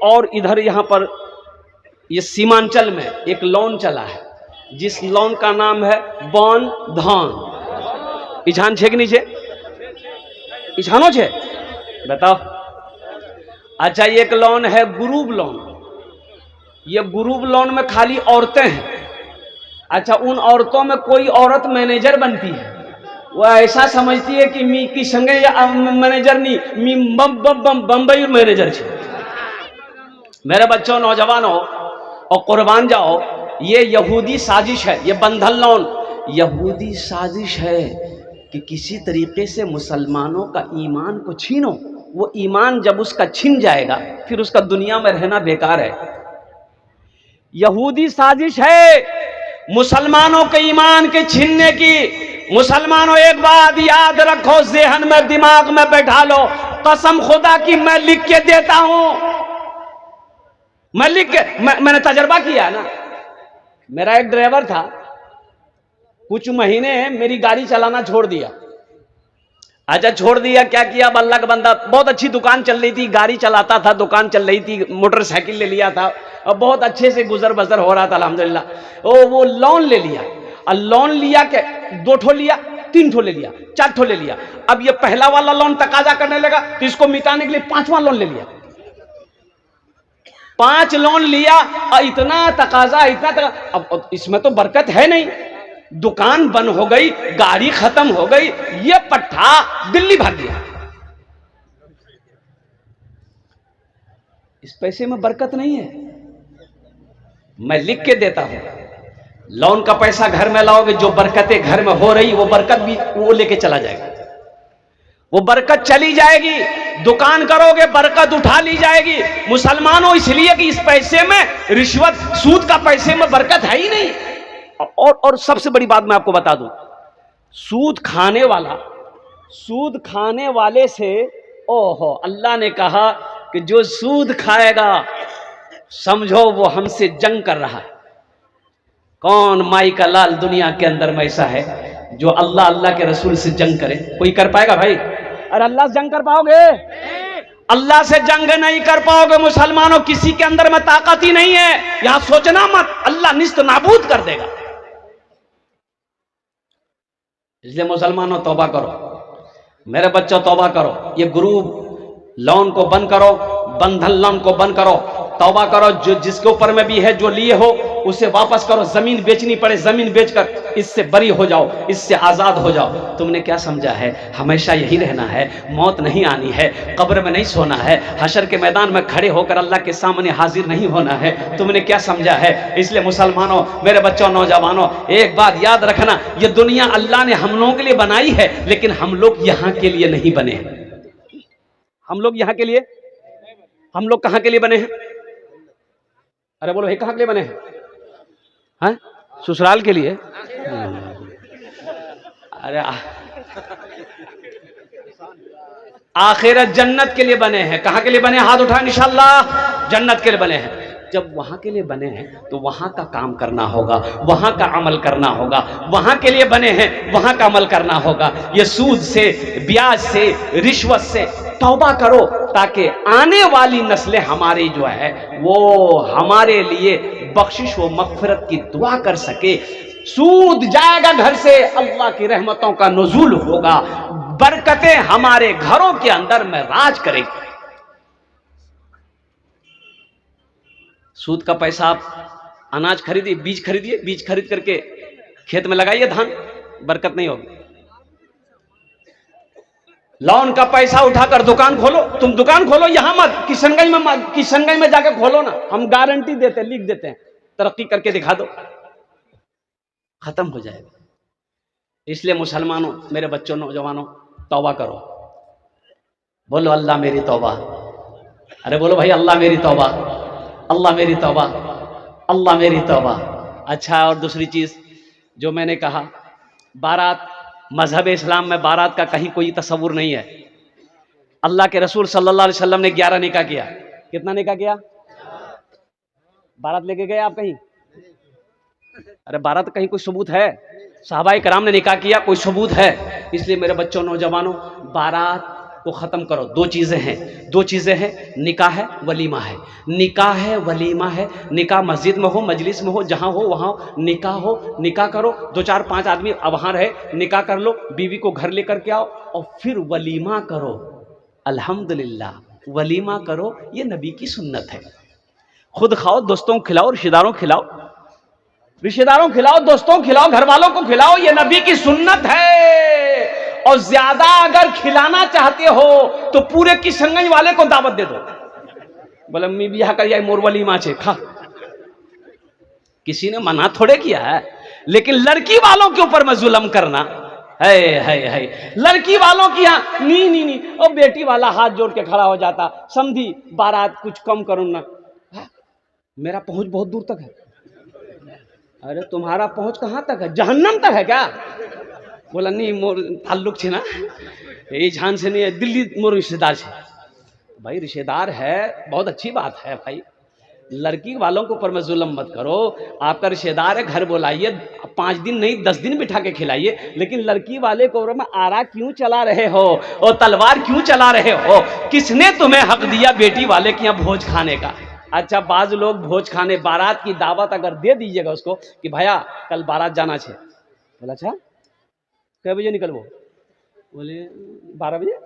और इधर यहाँ पर ये सीमांचल में एक लोन चला है, जिस लोन का नाम है बन धन। इछान छे कि नहीं छे? इछानो छे? बताओ। अच्छा, एक लोन है ग्रुप लोन। ये ग्रुप लोन में खाली औरतें हैं। अच्छा, उन औरतों में कोई औरत मैनेजर बनती है, वो ऐसा समझती है कि मी की संगे या मैनेजर नहीं, मी बम्बई मैनेजर छे। मेरे बच्चों, नौजवानों, और कुर्बान जाओ, ये यहूदी साजिश है, ये बंधन लोन यहूदी साजिश है कि किसी तरीके से मुसलमानों का ईमान को छीनो। वो ईमान जब उसका छिन जाएगा फिर उसका दुनिया में रहना बेकार है। यहूदी साजिश है मुसलमानों के ईमान के छीनने की। मुसलमानों, एक बात याद रखो, ज़हन में दिमाग में बैठा लो, कसम खुदा की मैं लिख के देता हूं, मैं लिख के मैंने तजर्बा किया ना। मेरा एक ड्राइवर था, कुछ महीने मेरी गाड़ी चलाना छोड़ दिया। अच्छा, छोड़ दिया, क्या किया? अल्लाह का बंदा, बहुत अच्छी दुकान चल रही थी, गाड़ी चलाता था, दुकान चल रही थी, मोटरसाइकिल ले लिया था और बहुत अच्छे से गुजर बसर हो रहा था अल्हम्दुलिल्लाह। वो लोन ले लिया, और लोन लिया के 2 ठो लिया, 3 ठो ले लिया, 4 ठो ले लिया। अब ये पहला वाला लोन तकाजा करने लगा तो इसको मिटाने के लिए 5वां लोन ले लिया। 5 लोन लिया और इतना तकाजा, अब इसमें तो बरकत है नहीं। दुकान बंद हो गई, गाड़ी खत्म हो गई, ये पट्टा दिल्ली भाग गया। इस पैसे में बरकत नहीं है, मैं लिख के देता हूं। लोन का पैसा घर में लाओगे, जो बरकतें घर में हो रही वो बरकत भी वो लेके चला जाएगा, वो बरकत चली जाएगी। दुकान करोगे, बरकत उठा ली जाएगी। मुसलमानों, इसलिए कि इस पैसे में रिश्वत, सूद का पैसे में बरकत है ही नहीं। और सबसे बड़ी बात मैं आपको बता दूं, सूद खाने वाले से, ओहो, अल्लाह ने कहा कि जो सूद खाएगा समझो वो हमसे जंग कर रहा है। कौन माई का लाल दुनिया के अंदर में ऐसा है जो अल्लाह अल्लाह के रसूल से जंग करे? कोई कर पाएगा भाई? अरे अल्लाह से जंग कर पाओगे? अल्लाह से जंग नहीं कर पाओगे। मुसलमानों, किसी के अंदर में ताकत ही नहीं है, यहां सोचना मत, अल्लाह निस्त नाबूद कर देगा। इसलिए मुसलमानों, तौबा करो, मेरे बच्चों, तौबा करो। ये ग्रुप लोन को बंद करो, बंधन लोन को बंद करो, तौबा करो। जो जिसके ऊपर में भी है, जो लिए हो उसे वापस करो। जमीन बेचनी पड़े, जमीन बेचकर इससे बरी हो जाओ, इससे आजाद हो जाओ। तुमने क्या समझा है? हमेशा यही रहना है, मौत नहीं आनी है, कब्र में नहीं सोना है, हशर के मैदान में खड़े होकर अल्लाह के सामने हाजिर नहीं होना है। तुमने क्या समझा है? इसलिए मुसलमानों, मेरे बच्चों, नौजवानों, एक बात याद रखना, ये दुनिया अल्लाह ने हम लोगों के लिए बनाई है, लेकिन हम लोग यहां के लिए नहीं बने हैं। हम लोग यहां के लिए, हम लोग कहां के लिए बने हैं? अरे बोलो, कहां के लिए बने हैं? हाँ? ससुराल के लिए? अरे आखिरत जन्नत के लिए बने हैं। कहां के लिए बने हैं? हाथ उठाएं, इंशाअल्लाह जन्नत के लिए बने हैं। जब वहां के लिए बने हैं तो वहां का काम करना होगा, वहां का अमल करना होगा। वहां के लिए बने हैं, वहां का अमल करना होगा। ये सूद से, ब्याज से, रिश्वत से तौबा करो, ताकि आने वाली नस्लें हमारी जो है वो हमारे लिए बख्शिश व मगफिरत की दुआ कर सके। सूद जाएगा घर से, अल्लाह की रहमतों का नुज़ूल होगा, बरकतें हमारे घरों के अंदर में राज करेगी। सूद का पैसा आप अनाज खरीदिए, बीज खरीदिए, बीज खरीद करके खेत में लगाइए धान, बरकत नहीं होगी। लोन का पैसा उठाकर दुकान खोलो, तुम दुकान खोलो, यहां मत, किशनगंज में जाकर खोलो ना, हम गारंटी देते हैं, लिख देते हैं, तरक्की करके दिखा दो, खत्म हो जाएगा। इसलिए मुसलमानों, मेरे बच्चों, नौजवानों, तौबा करो। बोलो अल्लाह मेरी तौबा। अरे बोलो भाई, अल्लाह मेरी तौबा, अल्लाह मेरी तौबा, अल्लाह मेरी तौबा। अच्छा, और दूसरी चीज जो मैंने कहा, बारात, मजहब इस्लाम में बारात का कहीं कोई तस्वुर नहीं है। अल्लाह के रसूल सल्लल्लाहु अलैहि वसल्लम ने 11 निकाह किया। कितना निकाह किया? बारात लेके गए आप कहीं? अरे बारात कहीं कोई सबूत है? सहाबाए कराम ने निकाह किया, कोई सबूत है? इसलिए मेरे बच्चों, नौजवानों, बारात को ख़त्म करो। दो चीज़ें हैं, निकाह है, वलीमा है। निकाह है, वलीमा है। निकाह मस्जिद में हो, मजलिस में हो, जहाँ हो वहाँ निकाह हो, निकाह करो, 2-4-5 आदमी वहाँ रहे, निकाह कर लो, बीवी को घर लेकर के आओ और फिर वलीमा करो। अल्हम्दुलिल्लाह, वलीमा करो, ये नबी की सुन्नत है। खुद खाओ, दोस्तों को खिलाओ, रिश्तेदारों को खिलाओ, दोस्तों को खिलाओ, घर वालों को खिलाओ, ये नबी की सुन्नत है। और ज्यादा अगर खिलाना चाहते हो तो पूरे किशनगंज वाले को दावत दे दो, बोले मी बियाह कर मोर वलीमा छे खा। किसी ने मना थोड़े किया है, लेकिन लड़की वालों के ऊपर में जुल्म करना है। लड़की वालों की यहाँ नी और बेटी वाला हाथ जोड़ के खड़ा हो जाता, समझी बारात कुछ कम करो ना, मेरा पहुंच बहुत दूर तक है। अरे तुम्हारा पहुंच कहाँ तक है, जहन्नम तक है क्या? बोला नहीं मोर ताल्लुक छे ना, ये झान से नहीं, दिल्ली मोर रिश्तेदार छे। भाई रिश्तेदार है, बहुत अच्छी बात है भाई, लड़की वालों के ऊपर में जुल्म मत करो। आपका रिश्तेदार है, घर बुलाइए, 5 दिन नहीं 10 दिन बिठा के खिलाइए, लेकिन लड़की वाले को ऊपर में आरा क्यों चला रहे हो और तलवार क्यों चला रहे हो? किसने तुम्हें हक दिया बेटी वाले के यहाँ भोज खाने का? अच्छा, बाज लोग भोज खाने, बारात की दावत अगर दे दीजिएगा उसको कि भैया कल बारात जाना छे, बोला अच्छा कै बजे निकलबो? बोले 12 बजे,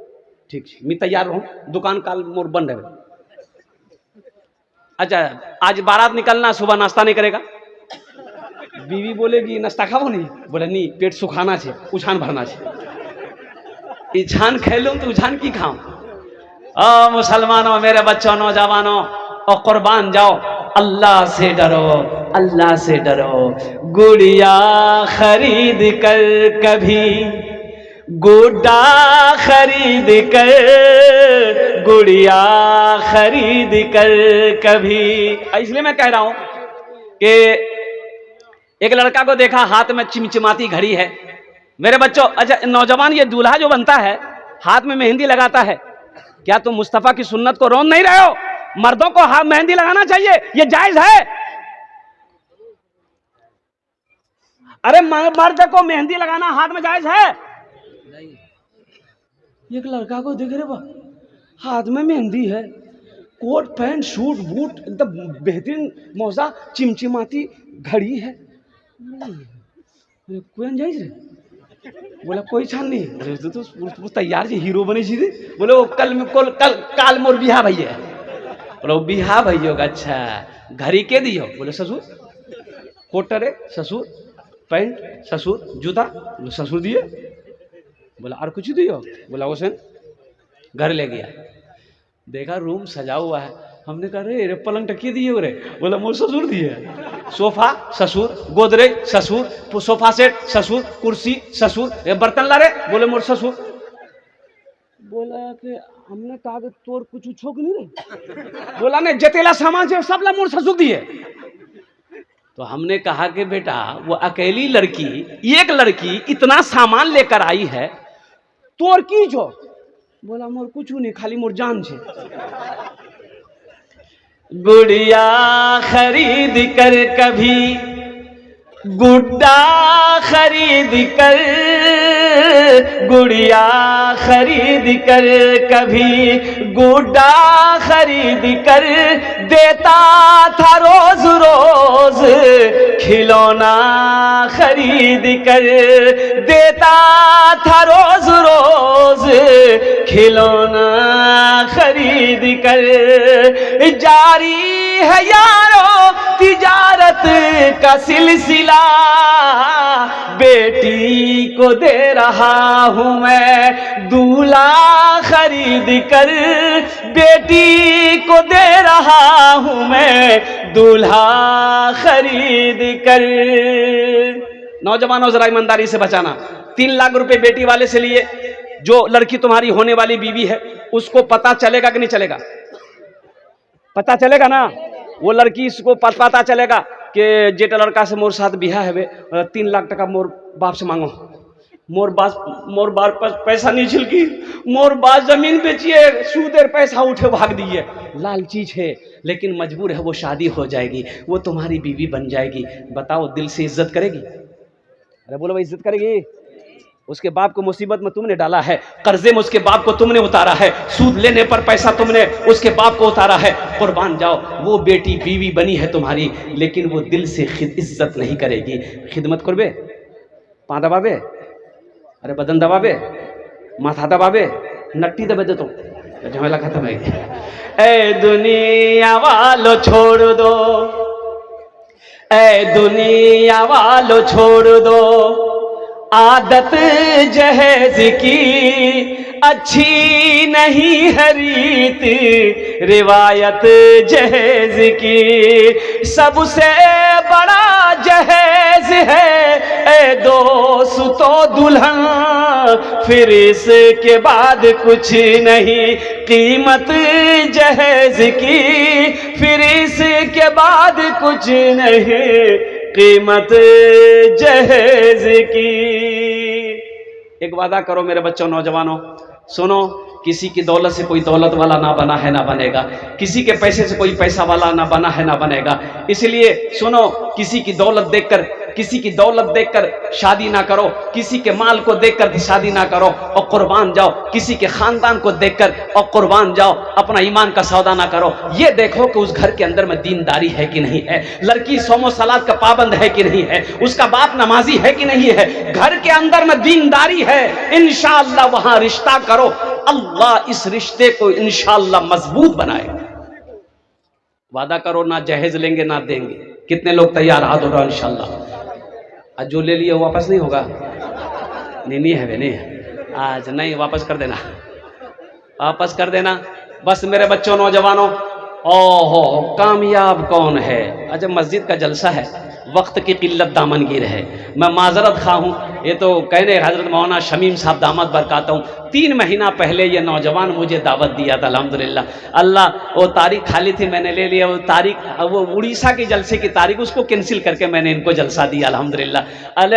ठीक है मैं तैयार रहूँ, दुकान काल मोर बंद है। अच्छा आज बारात निकलना, सुबह नाश्ता नहीं करेगा? बीवी बोलेगी नाश्ता खाओ नहीं? बोले नहीं, पेट सुखाना छे, उछान भरना छे। इछान खेलूं तो उछान की खाऊं? मुसलमानों, मेरे बच्चों, नौजवानों, और कुर्बान जाओ, अल्लाह से डरो, अल्लाह से डरो। गुड़िया खरीद कर कभी, गुड्डा खरीद कर, गुड़िया खरीद कर कभी। इसलिए मैं कह रहा हूं कि एक लड़का को देखा, हाथ में चिमचिमाती घड़ी है। मेरे बच्चों, अच्छा नौजवान, ये दूल्हा जो बनता है हाथ में मेहंदी लगाता है, क्या तुम मुस्तफा की सुन्नत को रोन नहीं रहे हो? मर्दों को हाथ मेहंदी लगाना चाहिए, ये जायज है। अरे मर्द को मेहंदी लगाना हाथ में जायज है? एक लड़का को देख रहे बा, हाथ में मेहंदी है, कोट पैंट सूट बूट एकदम बेहतरीन मौजा, चिमचिमाती घड़ी है, कोई जायज रे? बोला कोई छान नहीं। अरे तो तैयार जी, हीरो बने जी। बोले वो काल मोर बिहा भैया। बोलो बिहा भैया, अच्छा घड़ी के दियो? बोले ससुर, कोटर है ससुर, पैंट ससुर, जूता बोले ससुर दिए। बोला और कुछ दियो? बोला उसे घर ले गया, देखा रूम सजा हुआ है। हमने कहा रे पलंग टकी दिए रे? बोला मोर ससुर दिए। सोफा ससुर, गोदरेज ससुर, सोफा सेट ससुर, कुर्सी ससुर, बर्तन ला रे? बोले मोर ससुर। बोला कि हमने कहा कि तोर कुछ छोक नहीं रे? बोला ने जतेला सामान से सब ला मोर ससुर दिए। तो हमने कहा कि बेटा वो अकेली लड़की, एक लड़की इतना सामान लेकर आई है, तोर की छो? बोला मोर कुछ नहीं, खाली मोर जान छे। गुड़िया खरीद कर कभी, गुड्डा खरीद कर, गुड़िया खरीद कर कभी, गुड्डा खरीद कर देता था रोज रोज, खिलौना खरीद कर देता था रोज रोज, खिलौना खरीद कर। जारी है यारो तिजारत का सिलसिला, बेटी को दे रहा हूं मैं दूल्हा खरीद कर, बेटी को दे रहा हूं मैं दूल्हा खरीद कर। नौजवानों जरा ईमानदारी से बचाना। 3 लाख रुपए बेटी वाले से लिए, जो लड़की तुम्हारी होने वाली बीवी है उसको पता चलेगा कि नहीं चलेगा? पता चलेगा ना? वो लड़की इसको पता चलेगा कि जेटा लड़का से मोर साथ बिहा है, 3 लाख टका मोर बाप से मांगो, मोर बाप पैसा नहीं छिलकी, मोर बाप जमीन बेचिए, सूदेर पैसा उठे भाग दिए। लालची है लेकिन मजबूर है, वो शादी हो जाएगी, वो तुम्हारी बीवी बन जाएगी। बताओ दिल से इज्जत करेगी? अरे बोलो भाई इज्जत करेगी? उसके बाप को मुसीबत में तुमने डाला है, कर्जे में उसके बाप को तुमने उतारा है, सूद लेने पर पैसा तुमने उसके बाप को उतारा है। कुर्बान जाओ, वो बेटी बीवी बनी है तुम्हारी, लेकिन वो दिल से इज्जत नहीं करेगी। खिदमत करबे, पा दबाबे, अरे बदन दबाबे, माथा दबाबे, नट्टी दबे दे तो झमेला खत्म है। ए दुनिया वालो छोड़ दो, ए दुनिया वालो छोड़ दो, आदत जहेज की अच्छी नहीं है रीत, रिवायत जहेज की सबसे बड़ा जहेज है, ए दोस्तों दुल्हन, फिर इसके बाद कुछ नहीं, कीमत जहेज की, फिर इसके बाद कुछ नहीं, कीमत जहेज की। एक वादा करो मेरे बच्चों, नौजवानों, सुनो, किसी की दौलत से कोई दौलत वाला ना बना है ना बनेगा, किसी के पैसे से कोई पैसा वाला ना बना है ना बनेगा। इसलिए सुनो, किसी की दौलत देखकर शादी ना करो, किसी के माल को देखकर शादी ना करो और कुर्बान जाओ, किसी के खानदान को देखकर और कुर्बान जाओ, अपना ईमान का सौदा ना करो। ये देखो कि उस घर के अंदर में दीनदारी है कि नहीं है, लड़की सोमो सलात का पाबंद है कि नहीं है, उसका बाप नमाजी है कि नहीं है। घर के अंदर में दीनदारी है, इंशाअल्लाह वहां रिश्ता करो, अल्लाह इस रिश्ते को इंशाअल्लाह मजबूत बनाएगा। वादा करो, ना जहेज लेंगे ना देंगे। कितने लोग तैयार? हाथ उठाओ इंशाअल्लाह। आज जो ले लिए वापस नहीं होगा? नहीं है वे, नहीं आज नहीं, वापस कर देना, वापस कर देना। बस मेरे बच्चों, नौजवानों, ओहो कामयाब कौन है? अच्छा, मस्जिद का जलसा है, वक्त की किल्लत दामनगीर है, मैं माजरत खा हूँ। ये तो कहने हजरत मौलाना शमीम साहब दामद बरकाता हूँ, 3 महीना पहले ये नौजवान मुझे दावत दिया था। अल्हम्दुलिल्लाह, अल्लाह, वो तारीख खाली थी, मैंने ले लिया वो तारीख, वो उड़ीसा के जलसे की तारीख, उसको कैंसिल करके मैंने इनको जलसा दिया अल्हम्दुलिल्लाह।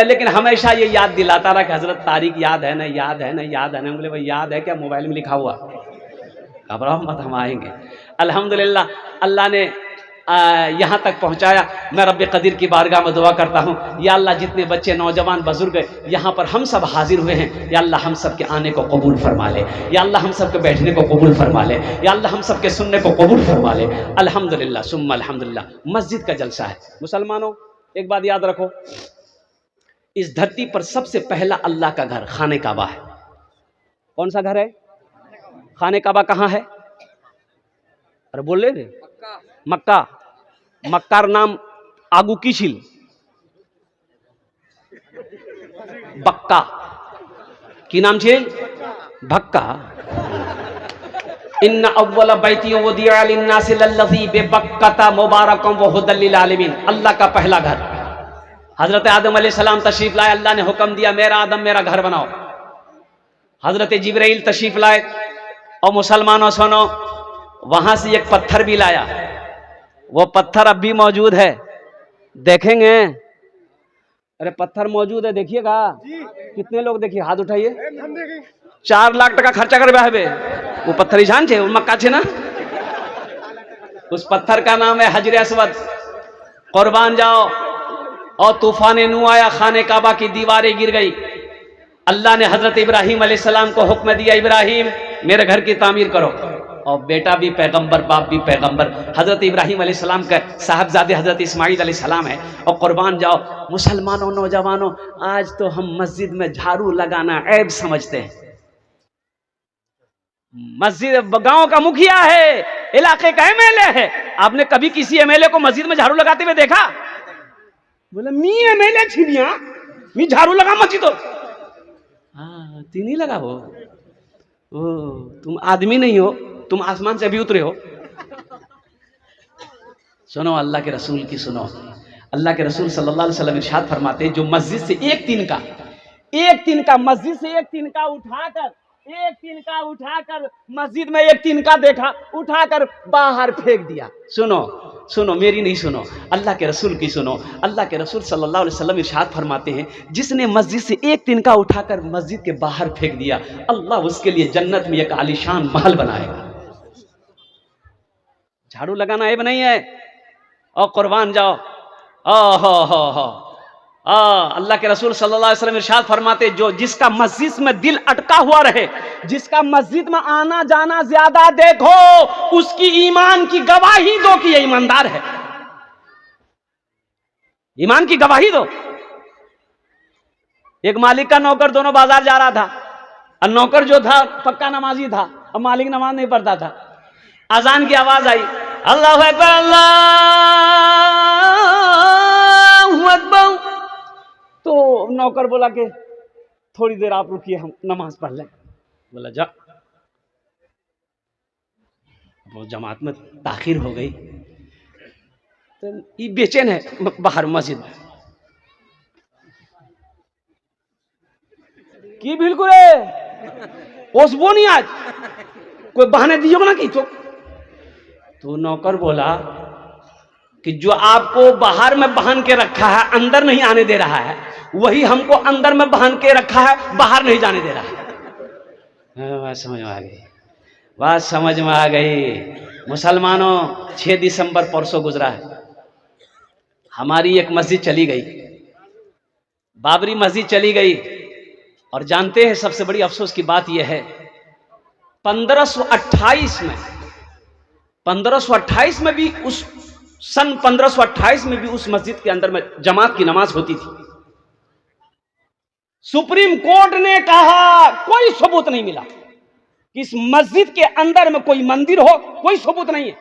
लेकिन हमेशा ये याद दिलाता रहा कि हजरत तारीख याद है ना, याद है ना, याद है ना। बोले भाई याद है क्या? मोबाइल में लिखा हुआ। घबराओ मत, हम आएंगे अल्हम्दुलिल्लाह। अल्लाह ने यहाँ तक पहुँचाया। मैं रब्बे कदीर की बारगाह में दुआ करता हूँ, या अल्लाह जितने बच्चे, नौजवान, बुजुर्ग यहाँ पर हम सब हाजिर हुए हैं, या अल्लाह हम सब के आने को कबूल फरमा ले, या अल्लाह हम सब के बैठने को कबूल फरमा ले, या अल्लाह हम सब के सुनने को कबूल फरमा ले। अल्हम्दुलिल्लाह सुम्मा अल्हम्दुलिल्लाह। मस्जिद का जलसा है। मुसलमानों, एक बात याद रखो, इस धरती पर सबसे पहला अल्लाह का घर खाने काबा है। कौन सा घर है? खाने काबा कहाँ है? अरे बोल ले, मक्का। मक्कार नाम आगू की छिल बक्का की नाम छे भक्का। इन्ना अव्वल बैती वुदिअ लिन्नासि लल्लज़ी बिबक्कता मुबारकम व हुदल लिल आलमीन। अल्लाह का पहला घर। हजरत आदम अलैहिस्सलाम तशरीफ लाए, अल्लाह ने हुक्म दिया, मेरा आदम मेरा घर बनाओ। हजरत जिब्राइल तशरीफ लाए, और मुसलमानों सुनो, वहां से एक पत्थर भी लाया। वो पत्थर अब भी मौजूद है, देखेंगे? अरे पत्थर मौजूद है, देखिएगा। कितने लोग देखिए, हाथ उठाइए। 4 लाख टका खर्चा कर बे वो पत्थर जान छे, मक्का छे ना। उस पत्थर का नाम है हजर अस्वद। कुर्बान जाओ। और तूफान नू आया, खाने काबा की दीवारें गिर गई। अल्लाह ने हजरत इब्राहिम अलैहिस्सलाम को हुक्म दिया, इब्राहिम मेरे घर की तामीर करो। और बेटा भी पैगंबर, बाप भी पैगंबर, हजरत इब्राहिम अलैहिस्सलाम का साहबजादे हजरत इस्माइल अलैहिस्सलाम है। और कुर्बान जाओ। मुसलमानों, नौजवानों, आज तो हम मस्जिद में झाड़ू लगाना ऐब समझते हैं। मस्जिद गांव का मुखिया है, इलाके का एमएलए है। आपने कभी किसी एमएलए को मस्जिद में झाड़ू लगाते हुए देखा? बोले मी एमएलए छिनिया, मी झाड़ू लगा मस्जिद। हाँ, तीन ही लगा वो। ओ, तुम आदमी नहीं हो, तुम आसमान से अभी उतरे हो। सुनो अल्लाह के रसूल की, सुनो अल्लाह के रसूल सल्लल्लाहु अलैहि वसल्लम इरशाद फरमाते हैं, जो मस्जिद से एक तिनका मस्जिद से एक तिनका उठाकर मस्जिद में एक तिनका देखा, उठाकर बाहर फेंक दिया। सुनो मेरी नहीं, सुनो अल्लाह के रसूल की सुनो। अल्लाह के रसूल सल्लल्लाहु अलैहि वसल्लम इरशाद फरमाते हैं, जिसने मस्जिद से एक तिनका उठाकर मस्जिद के बाहर फेंक दिया, अल्लाह उसके लिए जन्नत में एक आलीशान महल बनाएगा। झाड़ू लगाना ऐब नहीं है। और कुर्बान जाओ। हो अल्लाह के रसूल सल्लल्लाहु अलैहि वसल्लम इरशाद फरमाते, जो जिसका मस्जिद में दिल अटका हुआ रहे, जिसका मस्जिद में आना जाना ज्यादा देखो, उसकी ईमान की गवाही दो कि ये ईमानदार है। ईमान की गवाही दो। एक मालिक का नौकर दोनों बाजार जा रहा था, और नौकर जो था पक्का नमाजी था, और मालिक नमाज नहीं पढ़ता था। अजान की आवाज आई, अल्लाहु अकबर अल्लाहु अकबर। तो नौकर बोला कि थोड़ी देर आप रुकिए, हम नमाज पढ़ लें। बोला जा। वो जमात में ताखिर हो गई, तो ये बेचैन है बाहर मस्जिद में की बिल्कुल है ओसबो नहीं, आज कोई बहाने दियो ना कि तो नौकर बोला कि जो आपको बाहर में बांध के रखा है, अंदर नहीं आने दे रहा है, वही हमको अंदर में बांध के रखा है, बाहर नहीं जाने दे रहा है। बात समझ में आ गई, बात समझ में आ गई। मुसलमानों, 6 दिसंबर परसों गुजरा है, हमारी एक मस्जिद चली गई, बाबरी मस्जिद चली गई। और जानते हैं सबसे बड़ी अफसोस की बात यह है, 1528 में भी उस सन 1528 में भी उस मस्जिद के अंदर में जमात की नमाज होती थी। सुप्रीम कोर्ट ने कहा, कोई सबूत नहीं मिला कि इस मस्जिद के अंदर में कोई मंदिर हो, कोई सबूत नहीं है।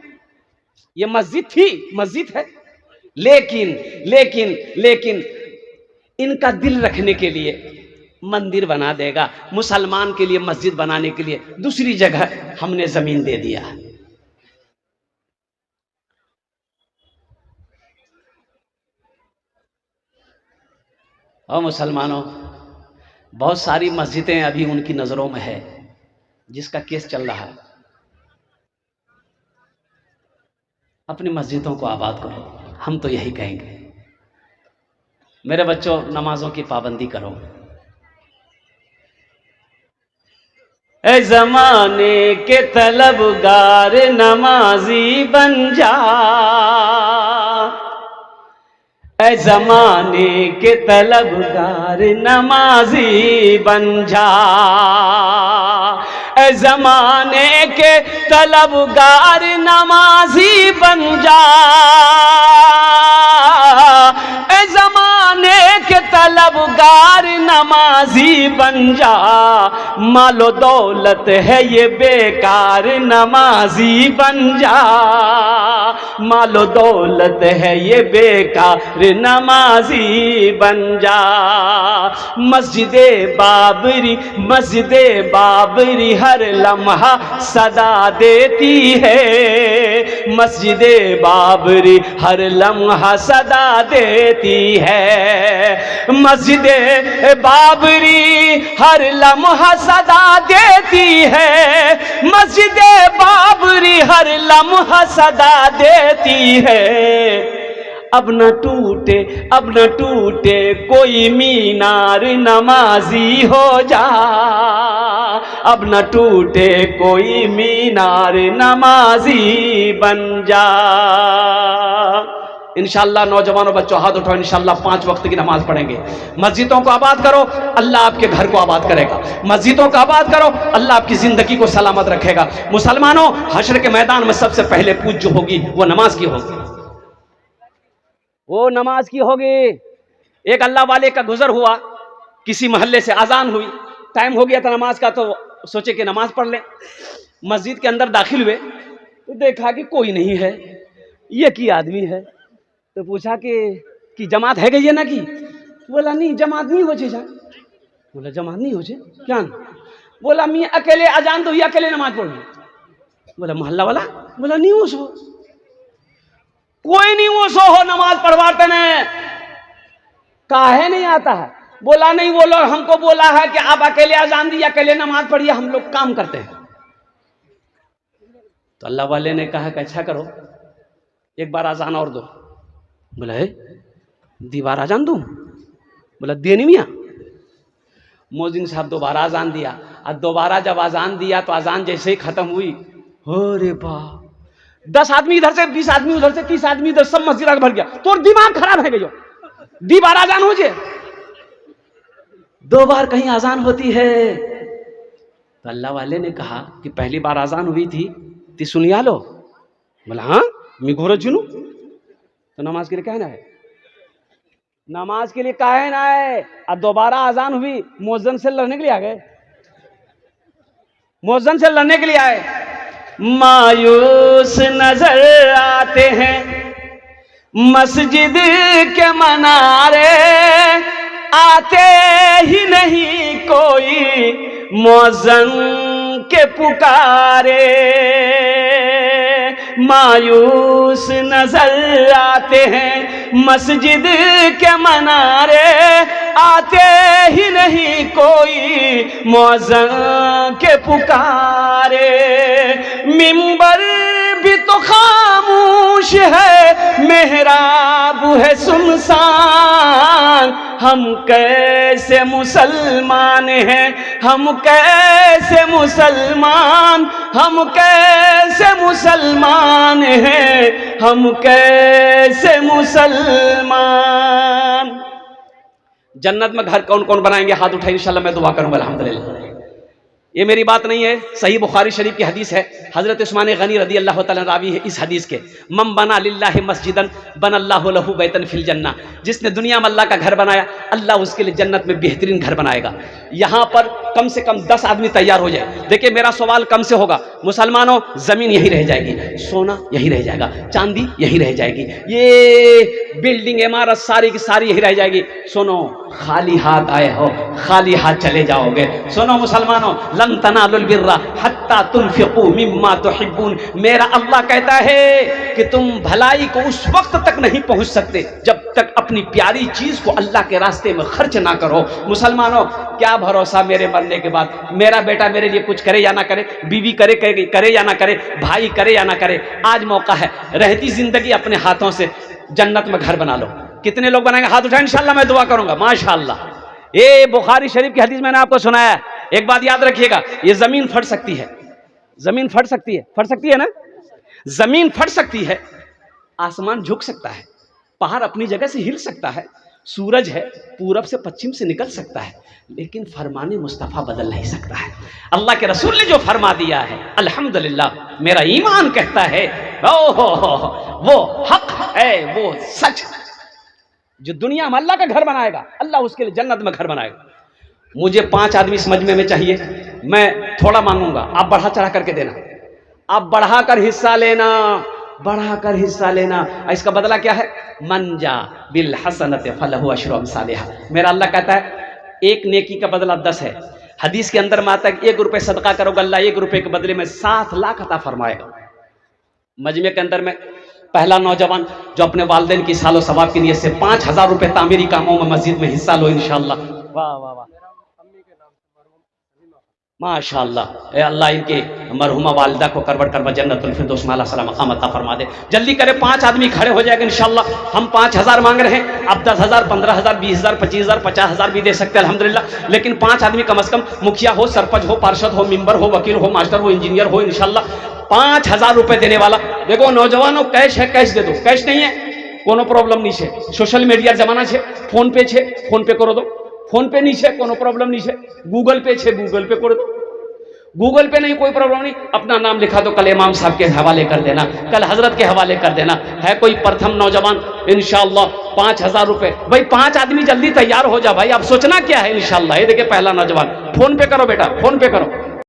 यह मस्जिद थी, मस्जिद है, लेकिन इनका दिल रखने के लिए मंदिर बना देगा, मुसलमान के लिए मस्जिद बनाने के लिए दूसरी जगह हमने जमीन दे दिया। और मुसलमानों, बहुत सारी मस्जिदें अभी उनकी नजरों में है, जिसका केस चल रहा है। अपनी मस्जिदों को आबाद करो, हम तो यही कहेंगे। मेरे बच्चों, नमाजों की पाबंदी करो। ए ज़माने के तलबगार नमाजी बन जा, ए ज़माने के तलबगार नमाजी बन जा, ए ज़माने के तलबगार नमाजी बन जा, ए ज़माने के तलबगार नमाजी बन जा। मालो दौलत है ये बेकार, नमाजी बन जा, मालो दौलत है ये बेकार, नमाजी बन जा। मस्जिदे बाबरी हर लम्हा सदा देती है, मस्जिदे बाबरी हर लम्हा सदा देती है, मस्जिदे बाबरी हर लम्हा सदा देती है, मस्जिदे बाबरी हर लम्हा सदा देती है। अब न टूटे कोई मीनार, नमाजी हो जा, अब न टूटे कोई मीनार, नमाजी बन जा। इंशाअल्लाह नौजवानों, बच्चों हाथ उठाओ, इंशाअल्लाह 5 वक्त की नमाज पढ़ेंगे। मस्जिदों को आबाद करो, अल्लाह आपके घर को आबाद करेगा। मस्जिदों को आबाद करो, अल्लाह आपकी जिंदगी को सलामत रखेगा। मुसलमानों, हश्र के मैदान में सबसे पहले पूज जो होगी वो नमाज की होगी, वो नमाज की होगी। एक अल्लाह वाले का गुजर हुआ, किसी मोहल्ले से अजान हुई, टाइम हो गया था नमाज का, तो सोचे कि नमाज पढ़ लें। मस्जिद के अंदर दाखिल हुए तो देखा कि कोई नहीं है, ये की आदमी है। तो पूछा कि जमात है गई है ना की? बोला नहीं, जमात नहीं हो जा। बोला जमात नहीं हो जे क्या? बोला मैं अकेले अजान दो, अकेले नमाज पढ़ लूं। बोला मोहल्ला वाला? बोला नहीं हो सो, कोई नहीं वो सो हो नमाज पढ़वाते ने, काहे नहीं आता है? बोला नहीं, वो लोग हमको बोला है कि आप अकेले अजान दी, अकेले नमाज पढ़िए, हम लोग काम करते हैं। तो अल्लाह वाले ने कहा कि अच्छा करो, एक बार अजान और दो। बोला है दीवार अजान दूं? बोला देनी मियाँ। मोजिन साहब दोबारा अजान दिया, और दोबारा जब अजान दिया तो अजान जैसे ही खत्म हुई, अरे बाप, 10 आदमी इधर से, 20 आदमी उधर से, 30 आदमी इधर, सब मस्जिद भर गया। तो दिमाग खराब है गयो, दी बार आजान हो जाए, 2 बार कहीं आजान होती है। तो अल्लाह वाले ने कहा कि पहली बार आजान हुई थी ती सुनिया लो। बोला हाँ मैं घोर जुनू, तो नमाज के लिए कहना है, नमाज के लिए काहे ना है। अब दोबारा आजान हुई, मुअज्जिन से लड़ने के लिए आ गए, मुअज्जिन से लड़ने के लिए आए। मायूस नजर आते हैं मस्जिद के मनारे, आते ही नहीं कोई मुअज्जिन के पुकारे। मायूस नजर आते हैं मस्जिद के मनारे, आते ही नहीं कोई मुअज्जिन के पुकारे। मिंबर भी तो खामोश है, मेहराब है सुनसान, हम कैसे मुसलमान हैं, हम कैसे मुसलमान, हम कैसे मुसलमान हैं, हम कैसे मुसलमान। जन्नत में घर कौन कौन बनाएंगे, हाथ उठाए, इंशाल्लाह मैं दुआ करूंगा अल्हम्दुलिल्लाह। ये मेरी बात नहीं है, सही बुखारी शरीफ की हदीस है। हजरत उस्मान गनी रदी अल्लाह तआला रावी है इस हदीस के। मम बना लिल्लाहि मस्जिदन बनल्लाहु लहु बैतन फिल जन्ना, जिसने दुनिया में अल्लाह का घर बनाया, अल्लाह उसके लिए जन्नत में बेहतरीन घर बनाएगा। यहाँ पर कम से कम 10 आदमी तैयार हो जाए। देखिए मेरा सवाल कम से होगा, मुसलमानों जमीन यही रह जाएगी, सोना यही रह जाएगा, चांदी यही रह जाएगी, ये बिल्डिंग इमारत सारी की सारी यही रह जाएगी। सुनो खाली हाथ आए हो, खाली हाथ चले जाओगे। सुनो मुसलमानों, लन तनालुल बिर्रा हत्ता तुनफिकू मिम्मा तुहिब्बून। मेरा अल्लाह कहता है कि तुम भलाई को उस वक्त तक नहीं पहुंच सकते जब तक अपनी प्यारी चीज को अल्लाह के रास्ते में खर्च ना करो। मुसलमानों क्या भरोसा मेरे मरने के बाद, मेरा बेटा मेरे लिए कुछ करे या ना करे, बीवी करे या ना करे, भाई करे या ना करे, आज मौका है, रहती जिंदगी अपने हाथों से जन्नत में घर बना लो। कितने लोग बनाएंगे, हाथ उठाएं, इंशाल्लाह मैं दुआ करूंगा। माशाअल्लाह, ये बुखारी शरीफ की हदीस मैंने आपको सुनाया है। एक बात याद रखिएगा, ये जमीन फट सकती है, जमीन फट सकती है, फट सकती है ना, जमीन फट सकती है, आसमान झुक सकता है, पहाड़ अपनी जगह से हिल सकता है, सूरज है पूरब से पश्चिम से निकल सकता है, लेकिन फरमाने मुस्तफ़ा बदल नहीं सकता है। अल्लाह के रसूल ने जो फरमा दिया है, अल्हम्दुलिल्लाह मेरा ईमान कहता है वो हक है, वो सच है। जो दुनिया में अल्लाह का घर बनाएगा, अल्लाह उसके लिए जन्नत में घर बनाएगा। मुझे 5 आदमी इस मजमे में चाहिए, मैं थोड़ा मांगूंगा, आप बढ़ा चढ़ा करके देना, आप बढ़ाकर हिस्सा लेना, बढ़ाकर हिस्सा लेना। इसका बदला क्या है, मंजा बिल हसनत फलहु अशरु अमसालिहा। मेरा अल्लाह कहता है एक नेकी का बदला 10 है। हदीस के अंदर में आता है 1 रुपये सदका करोगे, अल्लाह 1 रुपये के बदले में 7 लाख अता फरमाएगा। मजमे के अंदर में पहला नौजवान जो अपने वालिदैन की सालो सवाब की नीयत से 5000 रुपये तामीरी कामों में मस्जिद में हिस्सा लो इंशाअल्लाह। वाह वाह वाह, माशाअल्लाह। ए अल्लाह इनके मरहुमा वालिदा को करवट करवा जन्नतुल फिरदौस में अल्लाह मकाम अता फरमा दे। जल्दी करे, 5 आदमी खड़े हो जाएगा इंशाअल्लाह। हम 5000 मांग रहे हैं, अब 10,000, 15,000, 20,000, 25,000, 50,000 भी दे सकते हैं अल्हम्दुलिल्लाह, लेकिन 5 आदमी कम से कम, मुखिया हो, सरपंच हो, पार्षद हो, मेंबर हो, वकील हो, मास्टर हो, इंजीनियर हो, इंशाअल्लाह 5000 रुपये देने वाला। देखो नौजवानों, कैश है कैश दे दो, कैश नहीं है कोनो प्रॉब्लम नहीं है, सोशल मीडिया जमाना है, फोन पे छे फोन पे करो दो, फोन पे नहीं है कोनो प्रॉब्लम नहीं है, गूगल पे छे गूगल पे कर दो, गूगल पे नहीं कोई प्रॉब्लम नहीं, अपना नाम लिखा दो, कल इमाम साहब के हवाले कर देना, कल हजरत के हवाले कर देना। है कोई प्रथम नौजवान, इंशाअल्लाह 5000 रुपये। भाई 5 आदमी जल्दी तैयार हो जा भाई, अब सोचना क्या है इंशाअल्लाह। ये देखिए पहला नौजवान, फोन पे करो बेटा, फोन पे करो,